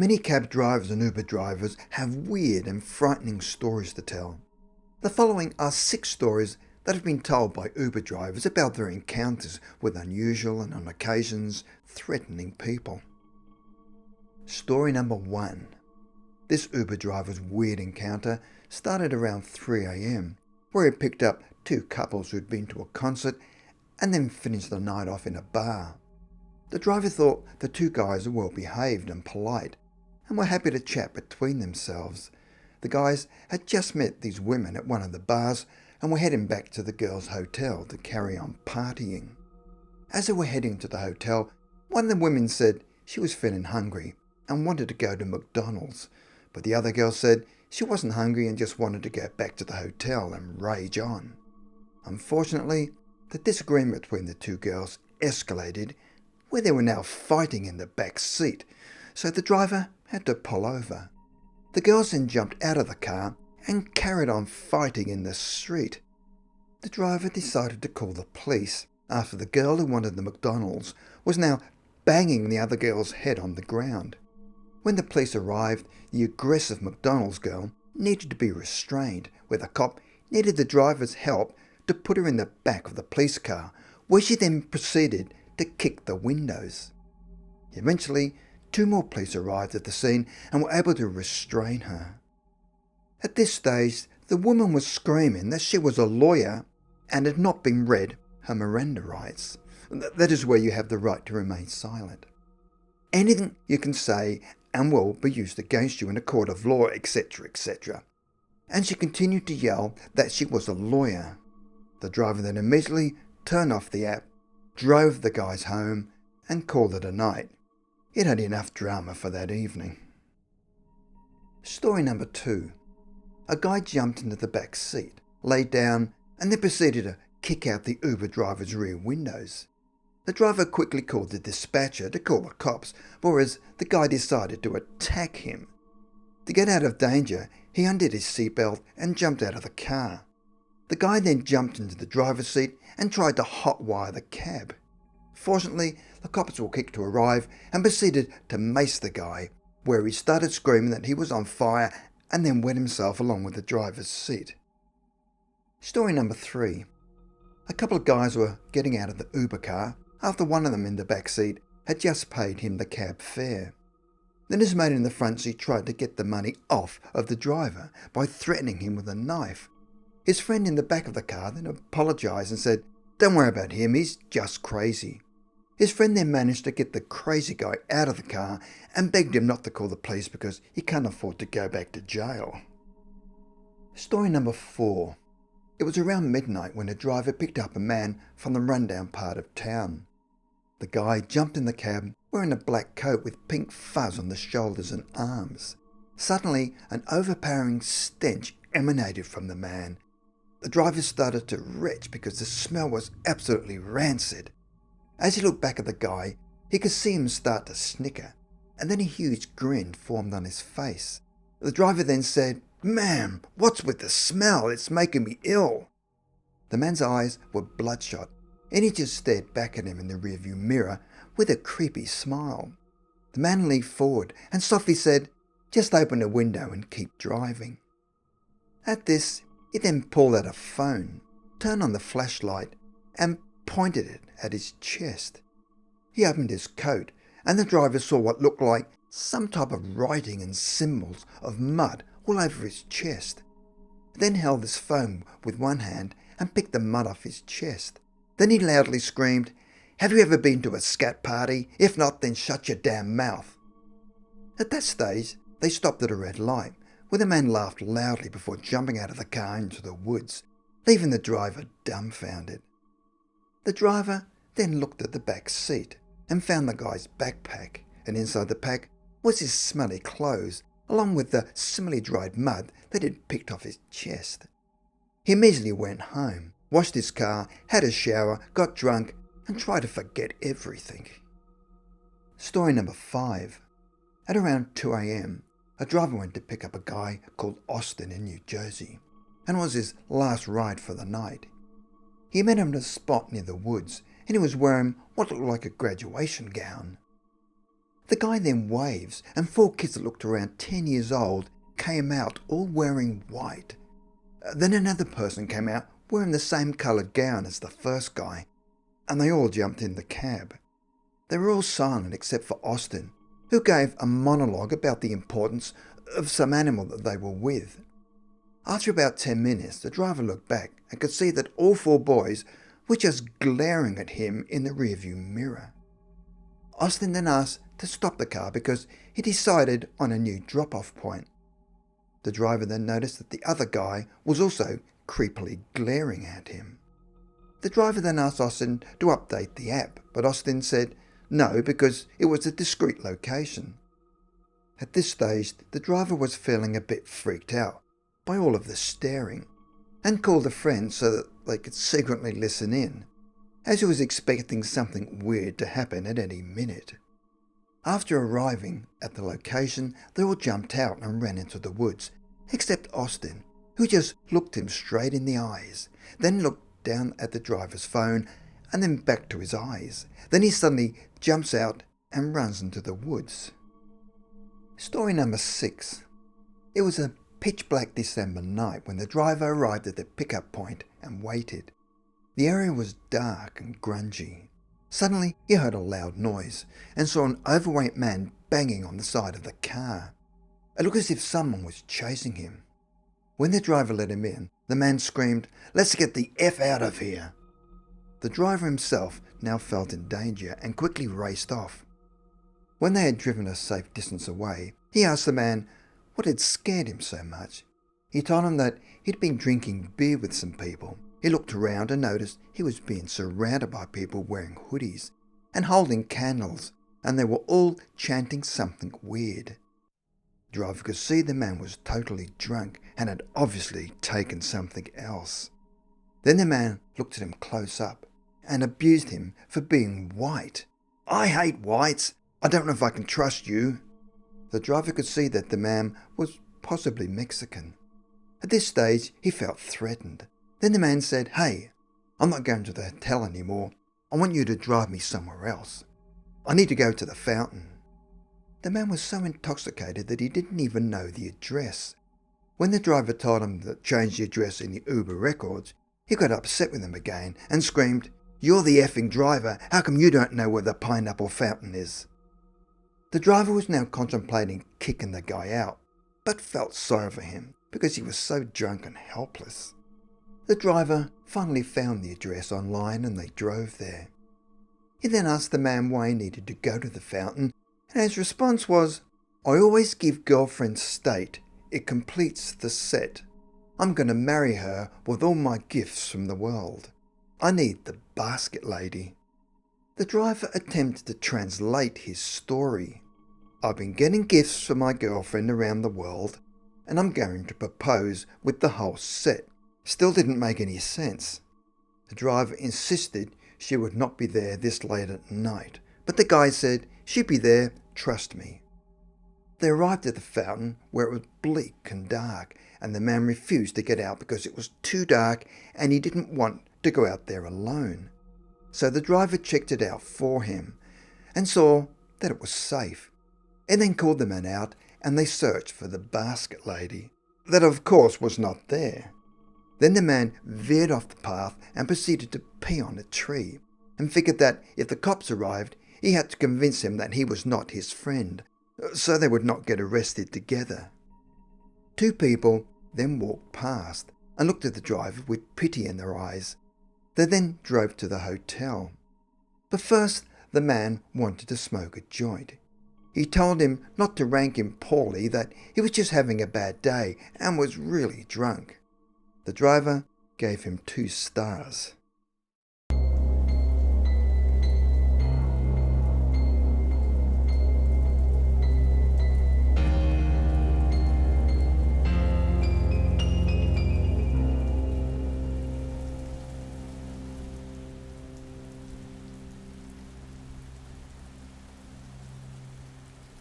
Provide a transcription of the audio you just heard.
Many cab drivers and Uber drivers have weird and frightening stories to tell. The following are 6 stories that have been told by Uber drivers about their encounters with unusual and on occasions threatening people. Story number 1. This Uber driver's weird encounter started around 3 a.m, where he picked up 2 couples who'd been to a concert and then finished the night off in a bar. The driver thought the 2 guys were well behaved and polite and were happy to chat between themselves. The guys had just met these women at one of the bars and were heading back to the girls' hotel to carry on partying. As they were heading to the hotel, one of the women said she was feeling hungry and wanted to go to McDonald's, but the other girl said she wasn't hungry and just wanted to go back to the hotel and rage on. Unfortunately, the disagreement between the 2 girls escalated, where they were now fighting in the back seat, so the driver had to pull over. The girls then jumped out of the car and carried on fighting in the street. The driver decided to call the police after the girl who wanted the McDonald's was now banging the other girl's head on the ground. When the police arrived, the aggressive McDonald's girl needed to be restrained, where the cop needed the driver's help to put her in the back of the police car, where she then proceeded to kick the windows. Eventually, 2 more police arrived at the scene and were able to restrain her. At this stage, the woman was screaming that she was a lawyer and had not been read her Miranda rights. That is where you have the right to remain silent. Anything you can say and will be used against you in a court of law, etc., etc. And she continued to yell that she was a lawyer. The driver then immediately turned off the app, drove the guys home, and called it a night. It had enough drama for that evening. Story number 2. A guy jumped into the back seat, laid down, and then proceeded to kick out the Uber driver's rear windows. The driver quickly called the dispatcher to call the cops, whereas the guy decided to attack him. To get out of danger, he undid his seatbelt and jumped out of the car. The guy then jumped into the driver's seat and tried to hotwire the cab. Fortunately, the cops were quick to arrive and proceeded to mace the guy, where he started screaming that he was on fire and then wet himself along with the driver's seat. Story number 3. A couple of guys were getting out of the Uber car after one of them in the back seat had just paid him the cab fare. Then his mate in the front seat tried to get the money off of the driver by threatening him with a knife. His friend in the back of the car then apologised and said, "Don't worry about him, he's just crazy." His friend then managed to get the crazy guy out of the car and begged him not to call the police because he can't afford to go back to jail. Story number 4. It was around midnight when a driver picked up a man from the rundown part of town. The guy jumped in the cab wearing a black coat with pink fuzz on the shoulders and arms. Suddenly, an overpowering stench emanated from the man. The driver started to retch because the smell was absolutely rancid. As he looked back at the guy, he could see him start to snicker, and then a huge grin formed on his face. The driver then said, "Man, what's with the smell? It's making me ill." The man's eyes were bloodshot, and he just stared back at him in the rearview mirror with a creepy smile. The man leaned forward and softly said, "Just open the window and keep driving." At this, he then pulled out a phone, turned on the flashlight, and pointed it at his chest. He opened his coat, and the driver saw what looked like some type of writing and symbols of mud all over his chest. He then held his phone with one hand and picked the mud off his chest. Then he loudly screamed, "Have you ever been to a scat party? If not, then shut your damn mouth." At that stage, they stopped at a red light, where the man laughed loudly before jumping out of the car into the woods, leaving the driver dumbfounded. The driver then looked at the back seat and found the guy's backpack, and inside the pack was his smelly clothes, along with the smelly dried mud that he'd picked off his chest. He immediately went home, washed his car, had a shower, got drunk, and tried to forget everything. Story number 5. At around 2 a.m, a driver went to pick up a guy called Austin in New Jersey, and it was his last ride for the night. He met him at a spot near the woods, and he was wearing what looked like a graduation gown. The guy then waves, and 4 kids that looked around 10 years old came out all wearing white. Then another person came out wearing the same coloured gown as the first guy, and they all jumped in the cab. They were all silent except for Austin, who gave a monologue about the importance of some animal that they were with. After about 10 minutes, the driver looked back and could see that all 4 boys were just glaring at him in the rearview mirror. Austin then asked to stop the car because he decided on a new drop-off point. The driver then noticed that the other guy was also creepily glaring at him. The driver then asked Austin to update the app, but Austin said no because it was a discreet location. At this stage, the driver was feeling a bit freaked out by all of the staring and called a friend so that they could secretly listen in, as he was expecting something weird to happen at any minute. After arriving at the location, they all jumped out and ran into the woods, except Austin, who just looked him straight in the eyes, then looked down at the driver's phone and then back to his eyes. Then he suddenly jumps out and runs into the woods. Story number 6. It was a pitch-black December night when the driver arrived at the pickup point and waited. The area was dark and grungy. Suddenly, he heard a loud noise and saw an overweight man banging on the side of the car. It looked as if someone was chasing him. When the driver let him in, the man screamed, "Let's get the F out of here!" The driver himself now felt in danger and quickly raced off. When they had driven a safe distance away, he asked the man what had scared him so much. He told him that he'd been drinking beer with some people. He looked around and noticed he was being surrounded by people wearing hoodies and holding candles, and they were all chanting something weird. The driver could see the man was totally drunk and had obviously taken something else. Then the man looked at him close up and abused him for being white. "I hate whites. I don't know if I can trust you." The driver could see that the man was possibly Mexican. At this stage, he felt threatened. Then the man said, "Hey, I'm not going to the hotel anymore. I want you to drive me somewhere else. I need to go to the fountain." The man was so intoxicated that he didn't even know the address. When the driver told him to change the address in the Uber records, he got upset with him again and screamed, "You're the effing driver. How come you don't know where the pineapple fountain is?" The driver was now contemplating kicking the guy out, but felt sorry for him because he was so drunk and helpless. The driver finally found the address online and they drove there. He then asked the man why he needed to go to the fountain, and his response was, "I always give girlfriend state. It completes the set. I'm going to marry her with all my gifts from the world. I need the basket lady." The driver attempted to translate his story. "I've been getting gifts for my girlfriend around the world, and I'm going to propose with the whole set." Still didn't make any sense. The driver insisted she would not be there this late at night, but the guy said she'd be there, trust me. They arrived at the fountain where it was bleak and dark, and the man refused to get out because it was too dark and he didn't want to go out there alone. So the driver checked it out for him and saw that it was safe, and then called the man out and they searched for the basket lady. That of course was not there. Then the man veered off the path and proceeded to pee on a tree, and figured that if the cops arrived, he had to convince them that he was not his friend, so they would not get arrested together. 2 people then walked past and looked at the driver with pity in their eyes. They then drove to the hotel. But first, the man wanted to smoke a joint. He told him not to rank him poorly, that he was just having a bad day and was really drunk. The driver gave him 2 stars.